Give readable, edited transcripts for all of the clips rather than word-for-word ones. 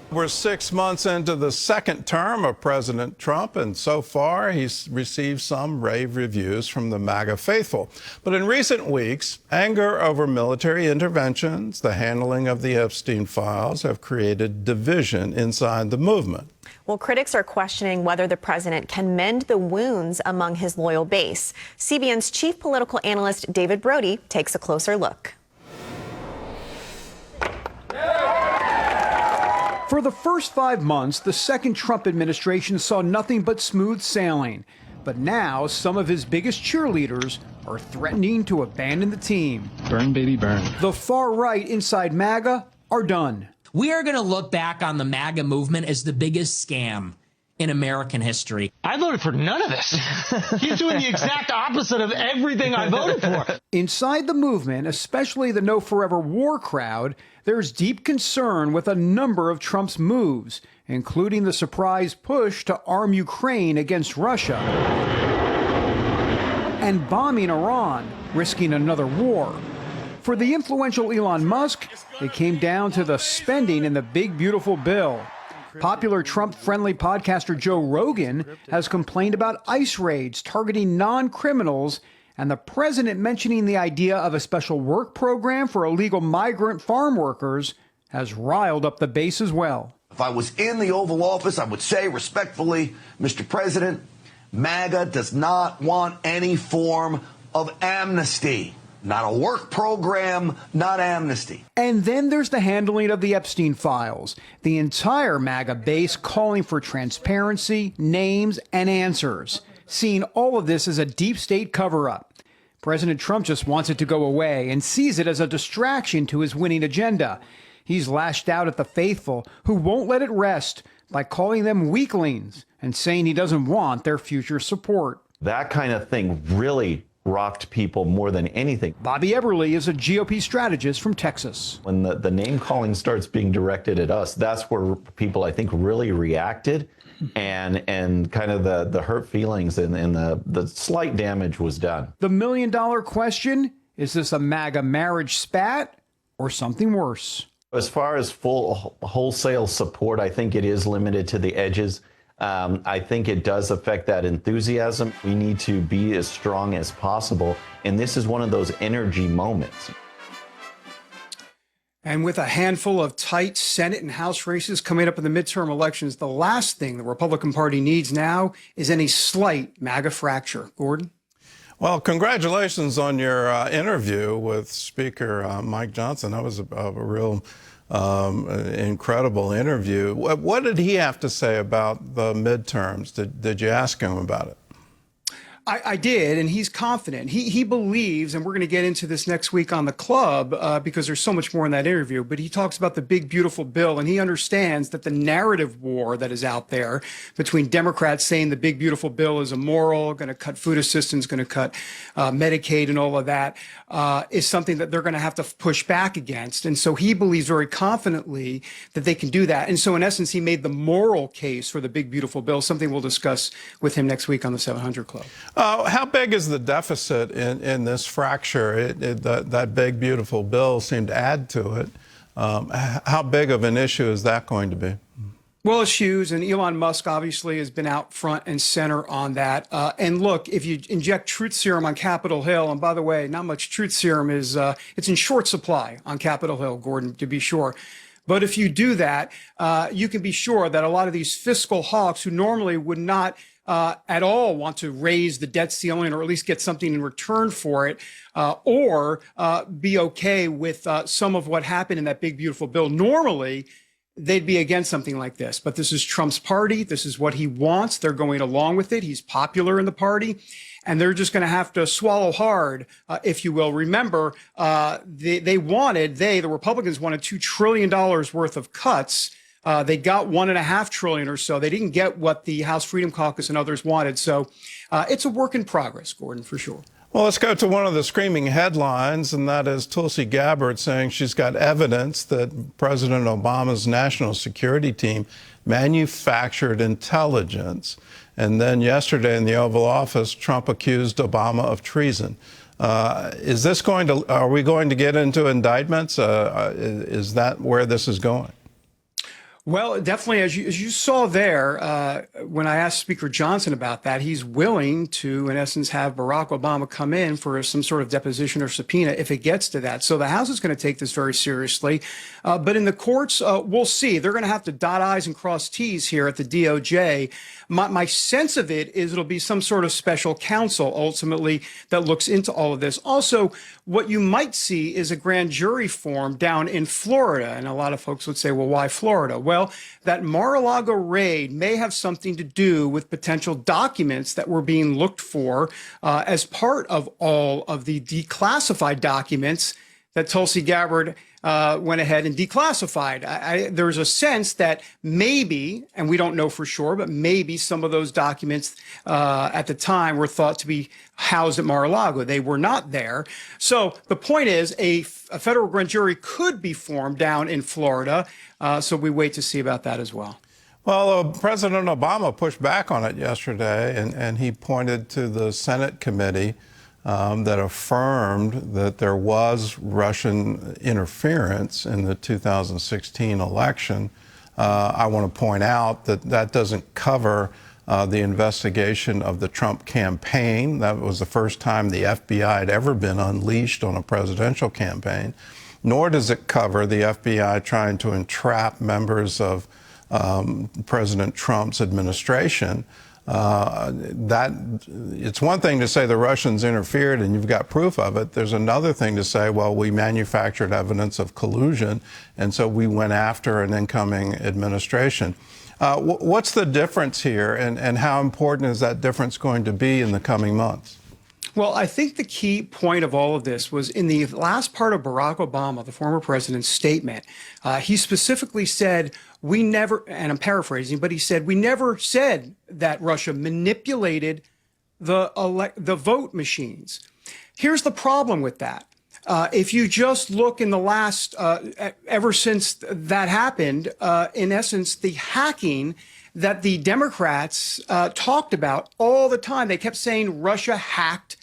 We're 6 months into the second term of President Trump, and so far he's received some rave reviews from the MAGA faithful. But in recent weeks, anger over military interventions, the handling of the Epstein files have created division inside the movement. Well, critics are questioning whether the president can mend the wounds among his loyal base. CBN's chief political analyst David Brody takes a closer look. For the first 5 months, the second Trump administration saw nothing but smooth sailing. But now some of his biggest cheerleaders are threatening to abandon the team. Burn, baby, burn. The far right inside MAGA are done. We are going to look back on the MAGA movement as the biggest scam in American history. I voted for none of this. He's doing the exact opposite of everything I voted for. Inside the movement, especially the No Forever War crowd, there's deep concern with a number of Trump's moves, including the surprise push to arm Ukraine against Russia and bombing Iran, risking another war. For the influential Elon Musk, it came down to the spending in the big, beautiful bill. Popular Trump-friendly podcaster Joe Rogan has complained about ICE raids targeting non-criminals and the president mentioning the idea of a special work program for illegal migrant farm workers has riled up the base as well. If I was in the Oval Office, I would say respectfully, Mr. President, MAGA does not want any form of amnesty. Not a work program, not amnesty. And then there's the handling of the Epstein files. The entire MAGA base calling for transparency, names, and answers, seeing all of this as a deep state cover-up. President Trump just wants it to go away and sees it as a distraction to his winning agenda. He's lashed out at the faithful who won't let it rest by calling them weaklings and saying he doesn't want their future support. That kind of thing really rocked people more than anything. Bobby Eberle is a GOP strategist from Texas. When the name calling starts being directed at us, that's where people, I think, really reacted, and kind of the hurt feelings and the slight damage was done. The million-dollar question, is this a MAGA marriage spat or something worse? As far as full wholesale support, I think it is limited to the edges. I think it does affect that enthusiasm. We need to be as strong as possible, and this is one of those energy moments. And with a handful of tight Senate and House races coming up in the midterm elections, the last thing the Republican Party needs now is any slight MAGA fracture. Gordon? Well, congratulations on your interview with Speaker Mike Johnson. That was a real incredible interview. What did he have to say about the midterms? Did you ask him about it? I did, and he's confident. He believes, and we're going to get into this next week on the club because there's so much more in that interview, but he talks about the big, beautiful bill, and he understands that the narrative war that is out there between Democrats saying the big, beautiful bill is immoral, going to cut food assistance, going to cut Medicaid and all of that, is something that they're going to have to push back against. And so he believes very confidently that they can do that. And so in essence, he made the moral case for the big, beautiful bill, something we'll discuss with him next week on the 700 Club. How big is the deficit in this fracture? That big, beautiful bill seemed to add to it. How big of an issue is that going to be? Well, it's huge, and Elon Musk obviously has been out front and center on that. And look, if you inject truth serum on Capitol Hill, and by the way, not much truth serum is, it's in short supply on Capitol Hill, Gordon, to be sure. But if you do that, you can be sure that a lot of these fiscal hawks who normally would not at all want to raise the debt ceiling or at least get something in return for it, or be okay with some of what happened in that big, beautiful bill. Normally, they'd be against something like this. But this is Trump's party. This is what he wants. They're going along with it. He's popular in the party. And they're just going to have to swallow hard, if you will. Remember, the Republicans wanted $2 trillion worth of cuts. They got $1.5 trillion or so. They didn't get what the House Freedom Caucus and others wanted. So it's a work in progress, Gordon, for sure. Well, let's go to one of the screaming headlines, and that is Tulsi Gabbard saying she's got evidence that President Obama's national security team manufactured intelligence. And then yesterday in the Oval Office, Trump accused Obama of treason. Are we going to get into indictments? Is that where this is going? Well, definitely, as you saw there, when I asked Speaker Johnson about that, he's willing to, in essence, have Barack Obama come in for some sort of deposition or subpoena if it gets to that. So the House is going to take this very seriously. But in the courts, we'll see. They're going to have to dot I's and cross T's here at the DOJ. My sense of it is it'll be some sort of special counsel ultimately that looks into all of this. Also, what you might see is a grand jury formed down in Florida. And a lot of folks would say, well, why Florida? Well, that Mar-a-Lago raid may have something to do with potential documents that were being looked for as part of all of the declassified documents that Tulsi Gabbard went ahead and declassified. There's a sense that maybe, and we don't know for sure, but maybe some of those documents at the time were thought to be housed at Mar-a-Lago. They were not there. So the point is a federal grand jury could be formed down in Florida. So we wait to see about that as well. Well, President Obama pushed back on it yesterday, and he pointed to the Senate committee that affirmed that there was Russian interference in the 2016 election. I want to point out that that doesn't cover the investigation of the Trump campaign. That was the first time the FBI had ever been unleashed on a presidential campaign. Nor does it cover the FBI trying to entrap members of President Trump's administration. It's one thing to say the Russians interfered and you've got proof of it. There's another thing to say, well, we manufactured evidence of collusion, and so we went after an incoming administration. What's the difference here, and how important is that difference going to be in the coming months? Well, I think the key point of all of this was in the last part of Barack Obama, the former president's statement. He specifically said, we never, and I'm paraphrasing, but he said, we never said that Russia manipulated the vote machines. Here's the problem with that. If you just look in the last, ever since that happened, in essence, the hacking that the Democrats talked about all the time, they kept saying Russia hacked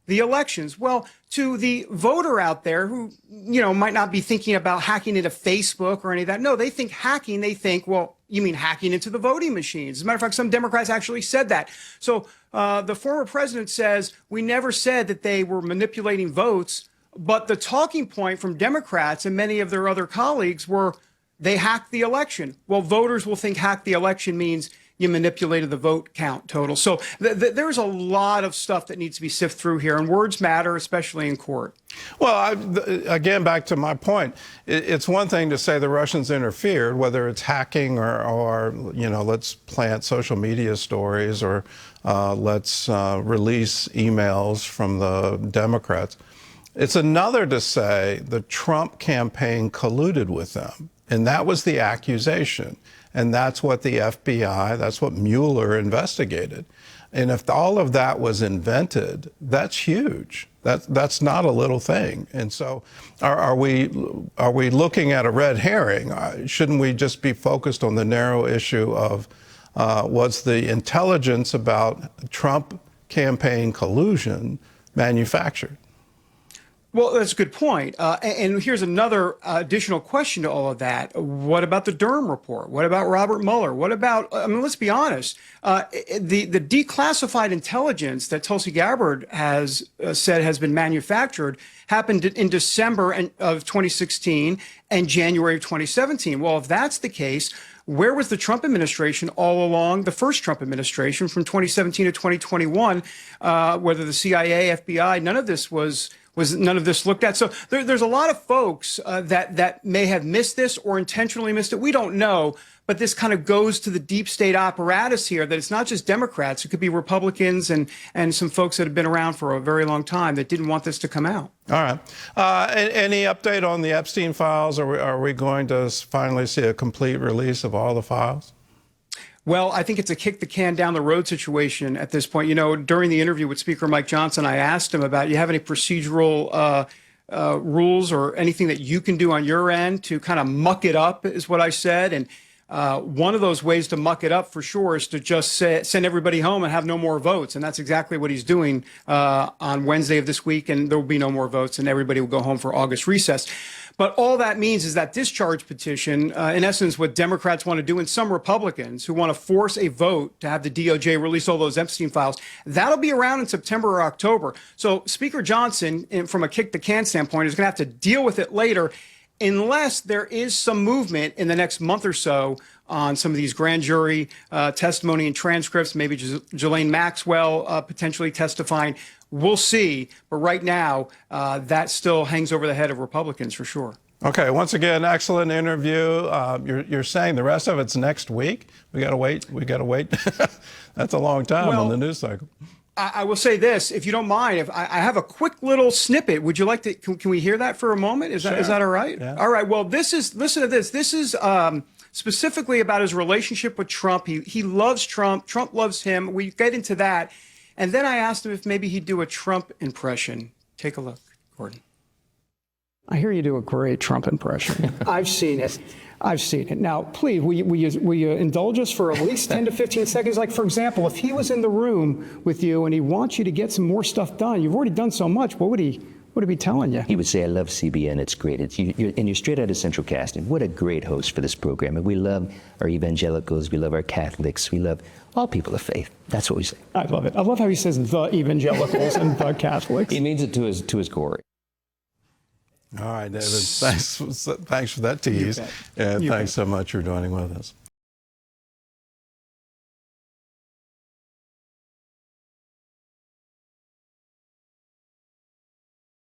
the elections. Well, to the voter out there who, might not be thinking about hacking into Facebook or any of that. No, they think hacking, they think, well, you mean hacking into the voting machines. As a matter of fact, some Democrats actually said that. So the former president says, we never said that they were manipulating votes, but the talking point from Democrats and many of their other colleagues were they hacked the election. Well, voters will think hack the election means you manipulated the vote count total. So there's a lot of stuff that needs to be sifted through here, and words matter, especially in court. Well, again, back to my point, it's one thing to say the Russians interfered, whether it's hacking or let's plant social media stories or let's release emails from the Democrats. It's another to say the Trump campaign colluded with them. And that was the accusation. And that's what the FBI, that's what Mueller investigated. And if all of that was invented, that's huge. That's not a little thing. And so are we looking at a red herring? Shouldn't we just be focused on the narrow issue of was the intelligence about Trump campaign collusion manufactured? Well, that's a good point. And here's another additional question to all of that. What about the Durham report? What about Robert Mueller? What about, let's be honest, the declassified intelligence that Tulsi Gabbard has said has been manufactured happened in December of 2016 and January of 2017. Well, if that's the case, where was the Trump administration all along, the first Trump administration from 2017 to 2021, whether the CIA, FBI, none of this looked at. So there's a lot of folks that may have missed this or intentionally missed it. We don't know. But this kind of goes to the deep state apparatus here, that it's not just Democrats. It could be Republicans and some folks that have been around for a very long time that didn't want this to come out. All right. Any update on the Epstein files? Are we going to finally see a complete release of all the files? Well, I think it's a kick the can down the road situation at this point. During the interview with Speaker Mike Johnson, I asked him about, you have any procedural rules or anything that you can do on your end to kind of muck it up, is what I said. And one of those ways to muck it up for sure is to just send everybody home and have no more votes. And that's exactly what he's doing on Wednesday of this week. And there will be no more votes and everybody will go home for August recess. But all that means is that discharge petition, in essence, what Democrats want to do, and some Republicans who want to force a vote to have the DOJ release all those Epstein files, that'll be around in September or October. So Speaker Johnson, from a kick the can standpoint, is going to have to deal with it later, unless there is some movement in the next month or so on some of these grand jury testimony and transcripts, maybe Ghislaine Maxwell potentially testifying. We'll see. But right now, that still hangs over the head of Republicans for sure. Okay, once again, excellent interview. You're saying the rest of it's next week? We got to wait. We got to wait. That's a long time on the news cycle. I will say this, if you don't mind, if I have a quick little snippet. Would you like to? Can we hear that for a moment? Is that all right? Yeah. All right. Well, listen to this. This is specifically about his relationship with Trump. He loves Trump. Trump loves him. We get into that, and then I asked him if maybe he'd do a Trump impression. Take a look, Gordon. I hear you do a great Trump impression. I've seen it. I've seen it. Now, please, will you indulge us for at least 10 to 15 seconds? Like, for example, if he was in the room with you and he wants you to get some more stuff done, you've already done so much, what would he be telling you? He would say, I love CBN. It's great. You're straight out of Central Casting. What a great host for this program. And we love our evangelicals. We love our Catholics. We love all people of faith. That's what we say. I love it. I love how he says the evangelicals and the Catholics. He means it to his core. All right, David. Thanks for that tease. And thanks so much for joining with us.